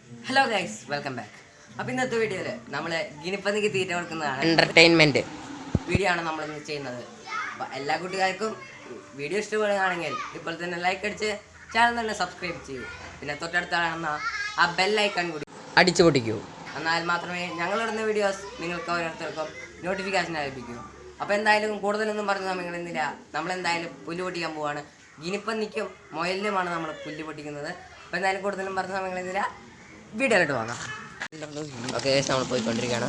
Hello guys, welcome back. അപ്പോൾ ഇന്നത്തെ വീഡിയോയിൽ നമ്മൾ ഗിനിപ്പന്നിക്ക് തീറ്റ കൊടുക്കുന്നതാണ്, എൻ്റർടൈൻമെൻറ്റ് വീഡിയോ ആണ് നമ്മളിന്ന് ചെയ്യുന്നത്. അപ്പോൾ എല്ലാ കൂട്ടുകാർക്കും വീഡിയോ ഇഷ്ടപ്പെടുകയാണെങ്കിൽ ഇപ്പോൾ തന്നെ ലൈക്ക് അടിച്ച് ചാനൽ തന്നെ സബ്സ്ക്രൈബ് ചെയ്യൂ. പിന്നെ തൊട്ടടുത്ത് കാണുന്ന ആ ബെല്ലൈക്കൺ കൂടി അടിച്ചു പൊട്ടിക്കൂ. എന്നാൽ മാത്രമേ ഞങ്ങളിടുന്ന വീഡിയോസ് നിങ്ങൾക്ക് ഓരോരുത്തർക്കും നോട്ടിഫിക്കേഷൻ ലഭിക്കൂ. അപ്പോൾ എന്തായാലും കൂടുതലൊന്നും പറഞ്ഞ് നമ്മളിന്നില്ല, നമ്മളെന്തായാലും പുല്ല് പൊട്ടിക്കാൻ പോവാണ്. ഗിനിപ്പന്നിക്കും മുയലിനുമാണ് നമ്മൾ പുല്ല് പൊട്ടിക്കുന്നത്. അപ്പോൾ എന്തായാലും കൂടുതലും പറഞ്ഞ സമയങ്ങളിന്നില്ല, വീഡിയോയിലോട്ട് പോകാം. ഓക്കെ, നമ്മൾ പോയിക്കൊണ്ടിരിക്കുകയാണ്.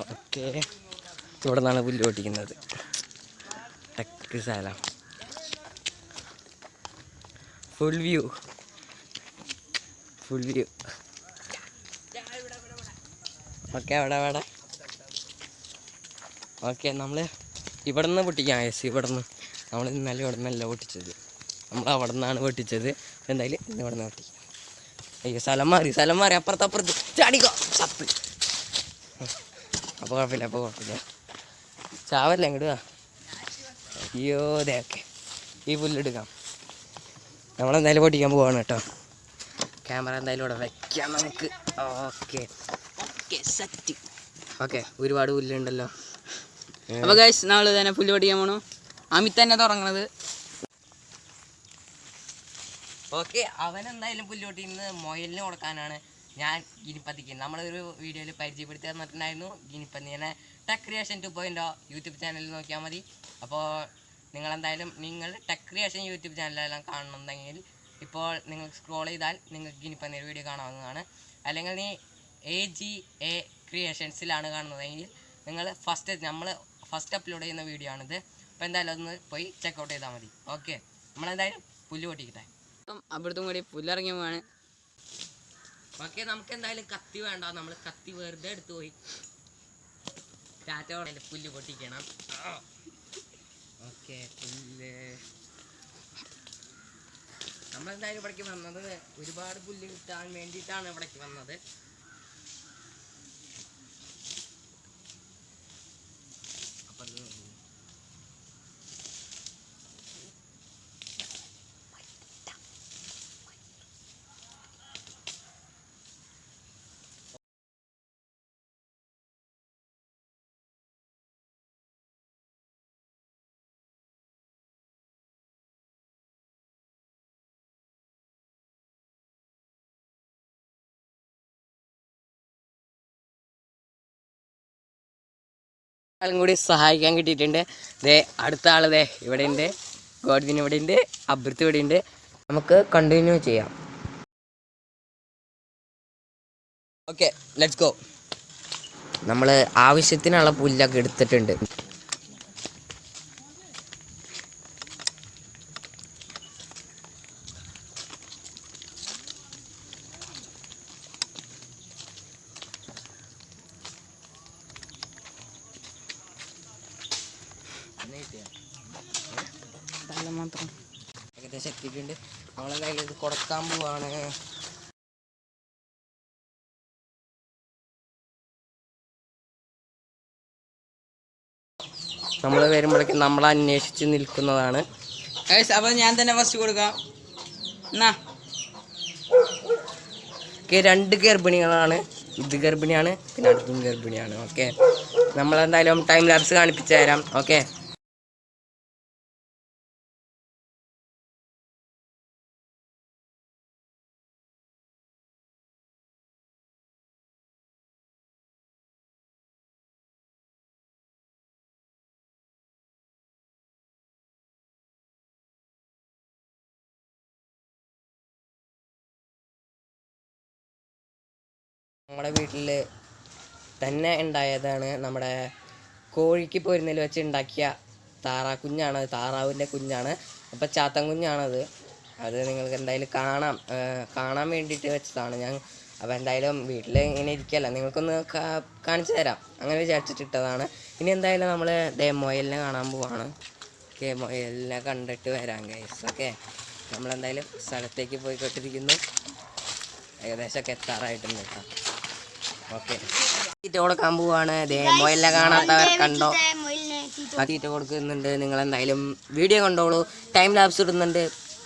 ഓക്കെ, ഓക്കെ, ഇവിടെ നിന്നാണ് പുല്ല് പൊട്ടിക്കുന്നത്. ടെക്ക് സ്ഥലം, ഫുൾ വ്യൂ. ഓക്കെ, അവിടെ ഓക്കെ, നമ്മൾ ഇവിടെ നിന്ന് പൊട്ടിക്കാം. ഇവിടെ നിന്ന് നമ്മൾ ഇന്നലെ ഇവിടെ നിന്നല്ല പൊട്ടിച്ചത്, നമ്മൾ അവിടെ നിന്നാണ് പൊട്ടിച്ചത്. എന്തായാലും ഇന്ന് ഇവിടെ നിന്ന് പൊട്ടിക്കാം. അയ്യോ, സ്ഥലം മാറി അപ്പുറത്ത് ചാടിക്കോ, ചപ്പ്. അപ്പോൾ കുഴപ്പമില്ല ചാവല്ല ഇങ്ങോട്ട്. അയ്യോ, അതെ, ഓക്കെ, ഈ പുല്ലെടുക്കാം. നമ്മളെന്തായാലും പൊട്ടിക്കാൻ പോവാണ് കേട്ടോ. ക്യാമറ എന്തായാലും ഇവിടെ വയ്ക്കാം നമുക്ക്. സെറ്റ്. ഓക്കെ, ഒരുപാട് പുല്ലുണ്ടല്ലോ. അപ്പോൾ ഗൈസ്, നമ്മൾ തന്നെ പുല്ല് പൊടിക്കാൻ പോണു. അമിത് തന്നെ തുടങ്ങണത്. ഓക്കെ, അവൻ എന്തായാലും പുല്ല് പൊട്ടിക്കുന്നത് മുയലിന് കൊടുക്കാനാണ്. ഞാൻ ഗിനിപ്പന്നിക്ക് നമ്മളൊരു വീഡിയോയിൽ പരിചയപ്പെടുത്തി തന്നിട്ടുണ്ടായിരുന്നു ഗിനിപ്പന്നിനെ. ടെക് ക്രിയേഷൻ 2.0 യൂട്യൂബ് ചാനലിൽ നോക്കിയാൽ മതി. അപ്പോൾ നിങ്ങൾ ടെക് ക്രിയേഷൻ യൂട്യൂബ് ചാനലെല്ലാം കാണുന്നുണ്ടെങ്കിൽ ഇപ്പോൾ നിങ്ങൾ സ്ക്രോൾ ചെയ്താൽ നിങ്ങൾക്ക് ഗിനിപ്പന്നിയുടെ വീഡിയോ കാണാവുന്നതാണ്. അല്ലെങ്കിൽ നീ AGA ക്രിയേഷൻസിലാണ് കാണുന്നതെങ്കിൽ നിങ്ങൾ നമ്മൾ ഫസ്റ്റ് അപ്ലോഡ് ചെയ്യുന്ന വീഡിയോ ആണിത്. അപ്പോൾ എന്തായാലും ഒന്ന് പോയി ചെക്കൗട്ട് ചെയ്താൽ മതി. ഓക്കെ, നമ്മളെന്തായാലും പുല്ല് പൊട്ടിക്കട്ടെ. അവിടുത്തും കൂടി പുല്ലിറങ്ങി പോവാണ്. ഓക്കെ, നമുക്ക് എന്തായാലും കത്തി വേണ്ട, നമ്മൾ കത്തി വെറുതെ എടുത്തു പോയി ടാറ്റോടെ പുല്ല് പൊട്ടിക്കണം. ഓക്കെ, പുല്ല് നമ്മളെന്തായാലും ഇവിടേക്ക് വന്നത് ഒരുപാട് പുല്ല് കിട്ടാൻ വേണ്ടിയിട്ടാണ് ഇവിടേക്ക് വന്നത്. ആളും കൂടി സഹായിക്കാൻ കിട്ടിയിട്ടുണ്ട്. അടുത്ത ആൾ ഇവിടെ ഉണ്ട്, ഗോഡ്വിൻ ഇവിടെ ഉണ്ട്, അബ്രത്ത് ഇവിടെ ഉണ്ട്. നമുക്ക് കണ്ടിന്യൂ ചെയ്യാം. Okay, let's go. നമ്മൾ ആവശ്യത്തിനുള്ള പുല്ലൊക്കെ എടുത്തിട്ടുണ്ട്. മാത്രം ഏകദേശം എത്തിയിട്ടുണ്ട്. നമ്മളെന്തായാലും ഇത് കൊടുക്കാൻ പോവാണ്. നമ്മൾ വരുമ്പോഴേക്കും നമ്മൾ അന്വേഷിച്ച് നിൽക്കുന്നതാണ്. അപ്പോൾ ഞാൻ തന്നെ ഫസ്റ്റ് കൊടുക്കാം. എന്നാ, രണ്ട് ഗർഭിണികളാണ്. ഇത് ഗർഭിണിയാണ്, പിന്നെ അടുത്തും ഗർഭിണിയാണ്. ഓക്കെ, നമ്മളെന്തായാലും ടൈം ലാപ്സ് കാണിപ്പിച്ചു തരാം. ഓക്കെ, നമ്മുടെ വീട്ടിൽ തന്നെ ഉണ്ടായതാണ്. നമ്മുടെ കോഴിക്ക് പൊരുന്നൽ വെച്ച് ഉണ്ടാക്കിയ കുഞ്ഞാണ്, താറാവിൻ്റെ കുഞ്ഞാണ്. അപ്പം ചാത്തൻ കുഞ്ഞാണത്. അത് നിങ്ങൾക്ക് എന്തായാലും കാണാൻ വേണ്ടിയിട്ട് വെച്ചതാണ് ഞാൻ. അപ്പോൾ എന്തായാലും വീട്ടിൽ ഇങ്ങനെ ഇരിക്കുകയല്ല, നിങ്ങൾക്കൊന്ന് കാണിച്ചു തരാം അങ്ങനെ വിചാരിച്ചിട്ടിട്ടതാണ്. ഇനി എന്തായാലും നമ്മൾ മുയലിനെ കാണാൻ പോവാണ്. ഓക്കെ, മുയലിനെ കണ്ടിട്ട് വരാം ഗൈസ്. ഓക്കെ, നമ്മളെന്തായാലും സ്ഥലത്തേക്ക് പോയിക്കൊണ്ടിരിക്കുന്നു. ഏകദേശമൊക്കെ എത്താറായിട്ടുണ്ട് കേട്ടോ. ഓക്കെ, തീറ്റ കൊടുക്കാൻ പോവാണ്. മുയലിനെ കാണാത്തവർ കണ്ടോ, ആ തീറ്റ കൊടുക്കുന്നുണ്ട്. നിങ്ങളെന്തായാലും വീഡിയോ കണ്ടോളൂ, ടൈം ലാപ്സ് ഇടുന്നുണ്ട്.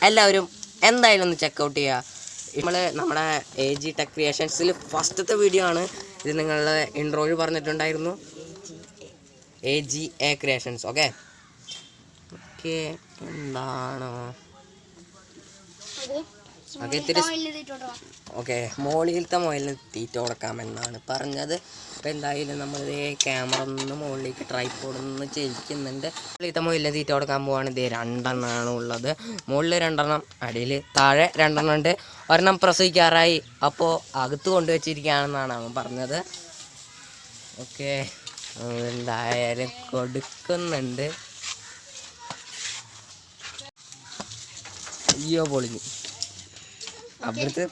എല്ലാവരും എന്തായാലും ഒന്ന് ചെക്കൗട്ട് ചെയ്യുക. നമ്മുടെ AG ടെക് ക്രിയേഷൻസിൽ ഫസ്റ്റത്തെ വീഡിയോ ആണ് ഇത്. നിങ്ങളുടെ ഇൻട്രോയിൽ പറഞ്ഞിട്ടുണ്ടായിരുന്നു AGA ക്രിയേഷൻസ്. ഓക്കെ ഓക്കെ, എന്താണോ ഓക്കെ, മുകളിലത്തെ മുയലിന് തീറ്റ കൊടുക്കാമെന്നാണ് പറഞ്ഞത്. അപ്പോൾ എന്തായാലും നമ്മളിത് ക്യാമറ ഒന്ന് മുകളിലേക്ക് ട്രൈപ്പോഡൊന്ന് ചെയ്യിക്കുന്നുണ്ട്. മുകളിലത്തെ മുയലിന് തീറ്റ കൊടുക്കാൻ പോവാണ്. ഇത് 2 എണ്ണമാണ് ഉള്ളത്. മുകളിൽ 2 എണ്ണം, അടിയിൽ താഴെ 2 എണ്ണം ഉണ്ട്. ഒരെണ്ണം പ്രസവിക്കാറായി, അപ്പോൾ അകത്ത് കൊണ്ടുവച്ചിരിക്കുകയാണെന്നാണ് അവൻ പറഞ്ഞത്. ഓക്കെ, എന്തായാലും കൊടുക്കുന്നുണ്ട്. അയ്യോ പൊളിഞ്ഞു. അവിടുത്തെ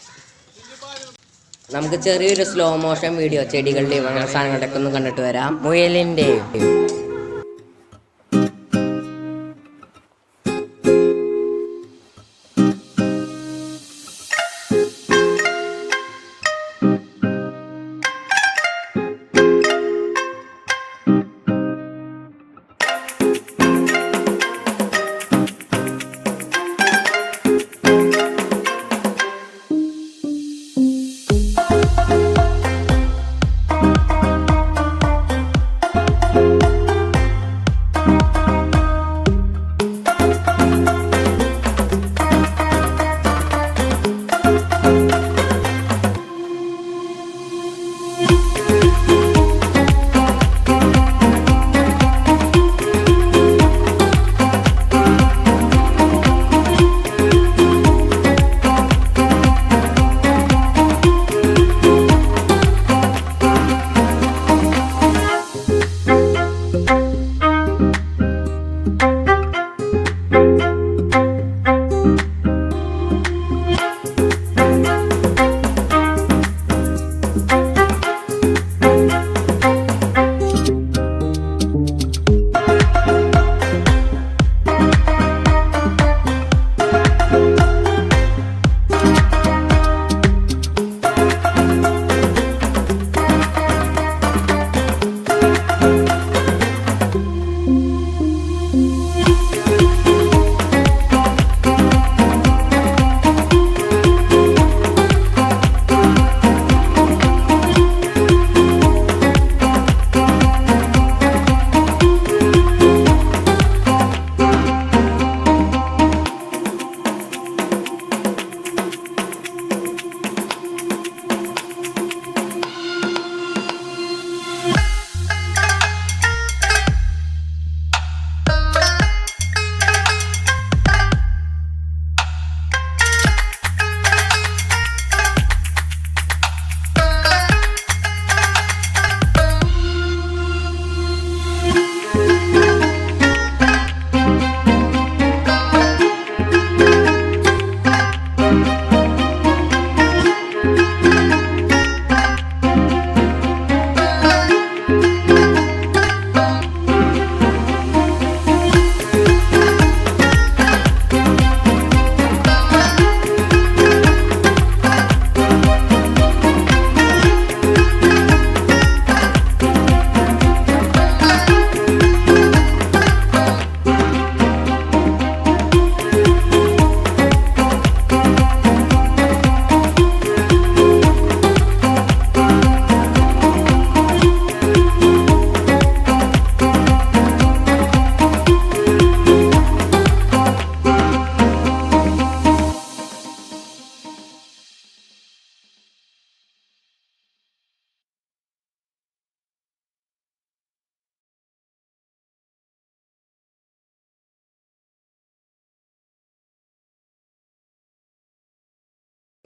നമുക്ക് ചെറിയൊരു സ്ലോ മോഷൻ വീഡിയോ ചെടികളുടെയും അങ്ങനെ സാധനങ്ങളുടെയൊക്കെ ഒന്ന് കണ്ടിട്ട് വരാം. മുയലിൻ്റെയും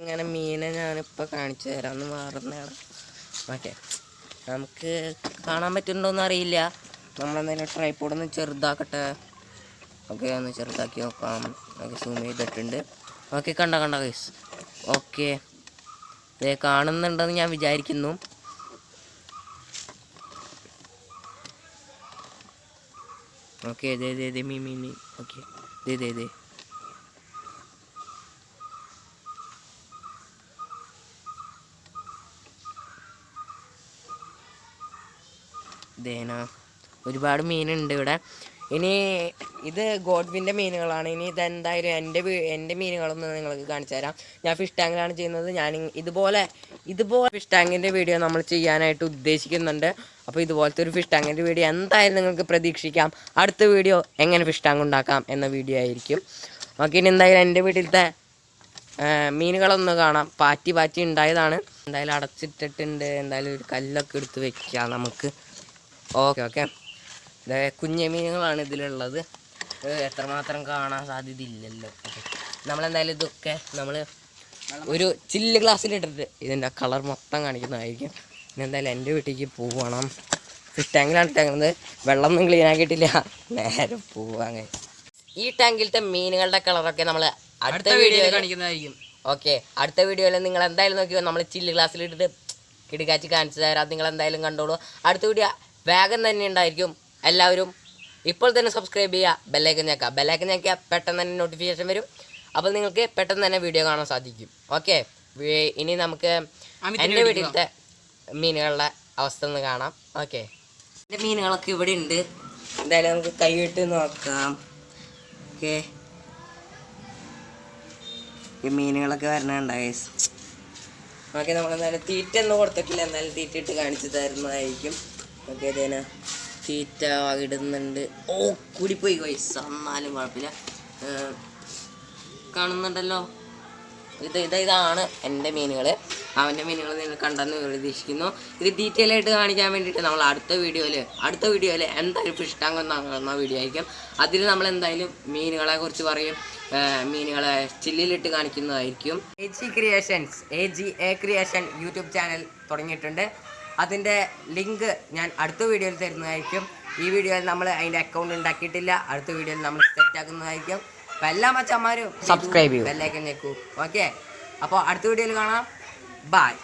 ഇങ്ങനെ മീനെ ഞാനിപ്പോൾ കാണിച്ചു തരാമെന്ന് മാറുന്നതാണ്. ഓക്കെ, നമുക്ക് കാണാൻ പറ്റുന്നുണ്ടോയെന്ന് അറിയില്ല. നമ്മളെന്തായാലും ട്രൈപ്പോഡൊന്ന് ചെറുതാക്കട്ടെ. ഓക്കെ ഒന്ന് ചെറുതാക്കി നോക്കാം. ഓക്കെ സൂം ചെയ്തിട്ടുണ്ട്. ഓക്കെ കണ്ട ഗൈസ്. ഓക്കെ ഇതേ കാണുന്നുണ്ടെന്ന് ഞാൻ വിചാരിക്കുന്നു. ഓക്കെ ഇതേ മീൻ ഓക്കെ ഇതേ ഇതേന ഒരുപാട് മീനുണ്ട് ഇവിടെ. ഇനി ഇത് ഗോഡ്വിൻ്റെ മീനുകളാണ്. ഇനി ഇതെന്തായാലും എൻ്റെ മീനുകളൊന്ന് നിങ്ങൾക്ക് കാണിച്ചു തരാം. ഞാൻ ഫിഷ് ടാങ്കിലാണ് ചെയ്യുന്നത്. ഞാൻ ഇതുപോലെ ഫിഷ് ടാങ്കിൻ്റെ വീഡിയോ നമ്മൾ ചെയ്യാനായിട്ട് ഉദ്ദേശിക്കുന്നുണ്ട്. അപ്പോൾ ഇതുപോലത്തെ ഒരു ഫിഷ് ടാങ്കിൻ്റെ വീഡിയോ എന്തായാലും നിങ്ങൾക്ക് പ്രതീക്ഷിക്കാം. അടുത്ത വീഡിയോ എങ്ങനെ ഫിഷ് ടാങ്ക് ഉണ്ടാക്കാം എന്ന വീഡിയോ ആയിരിക്കും. ഓക്കെ ഇനി എന്തായാലും എൻ്റെ വീട്ടിലത്തെ മീനുകളൊന്ന് കാണാം. പാറ്റി ഉണ്ടായതാണ്. എന്തായാലും അടച്ചിട്ടിട്ടുണ്ട്. എന്തായാലും ഒരു കല്ലൊക്കെ എടുത്ത് വെക്കാം നമുക്ക്. ഓക്കെ കുഞ്ഞ മീനുകളാണ് ഇതിലുള്ളത്. എത്രമാത്രം കാണാൻ സാധ്യതയില്ലല്ലോ. നമ്മളെന്തായാലും ഇതൊക്കെ നമ്മൾ ഒരു ചില്ല് ഗ്ലാസ്സിലിട്ടിട്ട് ഇതിൻ്റെ കളർ മൊത്തം കാണിക്കുന്നതായിരിക്കും. പിന്നെ എന്തായാലും എൻ്റെ വീട്ടിലേക്ക് പോവണം. ഫിഷ് ടാങ്കിലാണ് ഇട്ടേക്കുന്നത്. വെള്ളമൊന്നും ക്ലീൻ ആക്കിയിട്ടില്ല. നേരെ പോവാങ്ങ. ഈ ടാങ്കിലത്തെ മീനുകളുടെ കളറൊക്കെ നമ്മൾ അടുത്ത വീഡിയോയിൽ കാണിക്കുന്നതായിരിക്കും. ഓക്കെ അടുത്ത വീഡിയോയിൽ നിങ്ങൾ എന്തായാലും നോക്കിയോ. നമ്മൾ ചില്ല് ഗ്ലാസ്സിലിട്ടിട്ട് കിടുകാച്ചി കാണിച്ചു തരാം. അത് നിങ്ങൾ എന്തായാലും കണ്ടോളൂ. അടുത്ത വീഡിയോ വേഗം തന്നെ ഉണ്ടായിരിക്കും. എല്ലാവരും ഇപ്പോൾ തന്നെ സബ്സ്ക്രൈബ് ചെയ്യുക. ബെല്ലൈക്കൻ ഞെക്കുക. പെട്ടെന്ന് തന്നെ നോട്ടിഫിക്കേഷൻ വരും. അപ്പോൾ നിങ്ങൾക്ക് പെട്ടെന്ന് തന്നെ വീഡിയോ കാണാൻ സാധിക്കും. ഓക്കെ ഇനി നമുക്ക് എൻ്റെ വീട്ടിലത്തെ മീനുകളുടെ അവസ്ഥ ഒന്ന് കാണാം. ഓക്കെ എൻ്റെ മീനുകളൊക്കെ ഇവിടെ ഉണ്ട്. എന്തായാലും നമുക്ക് കൈവിട്ട് നോക്കാം. ഓക്കെ ഈ മീനുകളൊക്കെ വരണുണ്ടായി. ഓക്കെ നമ്മളെന്തായാലും തീറ്റ ഒന്നും കൊടുത്തിട്ടില്ല. എന്തായാലും തീറ്റ ഇട്ട് കാണിച്ചു തരുന്നതായിരിക്കും. ഓക്കെ ഇതേന തീറ്റ ഇടുന്നുണ്ട്. കൂടിപ്പോയി ഗൈസ്. എന്നാലും കുഴപ്പമില്ല. കാണുന്നുണ്ടല്ലോ. ഇതാണ് എൻ്റെ മീനുകൾ. അവൻ്റെ മീനുകൾ നിങ്ങൾ കണ്ടെന്ന് പ്രതീക്ഷിക്കുന്നു. ഇത് ഡീറ്റെയിൽ ആയിട്ട് കാണിക്കാൻ വേണ്ടിയിട്ട് നമ്മൾ അടുത്ത വീഡിയോയിൽ എന്തായാലും ഫിഷ് ടാങ്ക് ഒന്നാകുന്ന വീഡിയോ ആയിരിക്കും. അതിൽ നമ്മൾ എന്തായാലും മീനുകളെ കുറിച്ച് പറയും. മീനുകളെ ചില്ലിലിട്ട് കാണിക്കുന്നതായിരിക്കും. AGA ക്രിയേഷൻ യൂട്യൂബ് ചാനൽ തുടങ്ങിയിട്ടുണ്ട്. അതിൻ്റെ ലിങ്ക് ഞാൻ അടുത്ത വീഡിയോയിൽ തരുന്നതായിരിക്കും. ഈ വീഡിയോയിൽ നമ്മൾ അതിൻ്റെ അക്കൗണ്ട് ഉണ്ടാക്കിയിട്ടില്ല. അടുത്ത വീഡിയോയിൽ നമ്മൾ സെറ്റ് ആക്കുന്നതായിരിക്കും. അപ്പോൾ എല്ലാ മച്ചന്മാരും സബ്സ്ക്രൈബ് ചെയ്യും. ബെല്ലൈക്കൻ ഞെക്കൂ. ഓക്കെ അപ്പോൾ അടുത്ത വീഡിയോയിൽ കാണാം. ബൈ.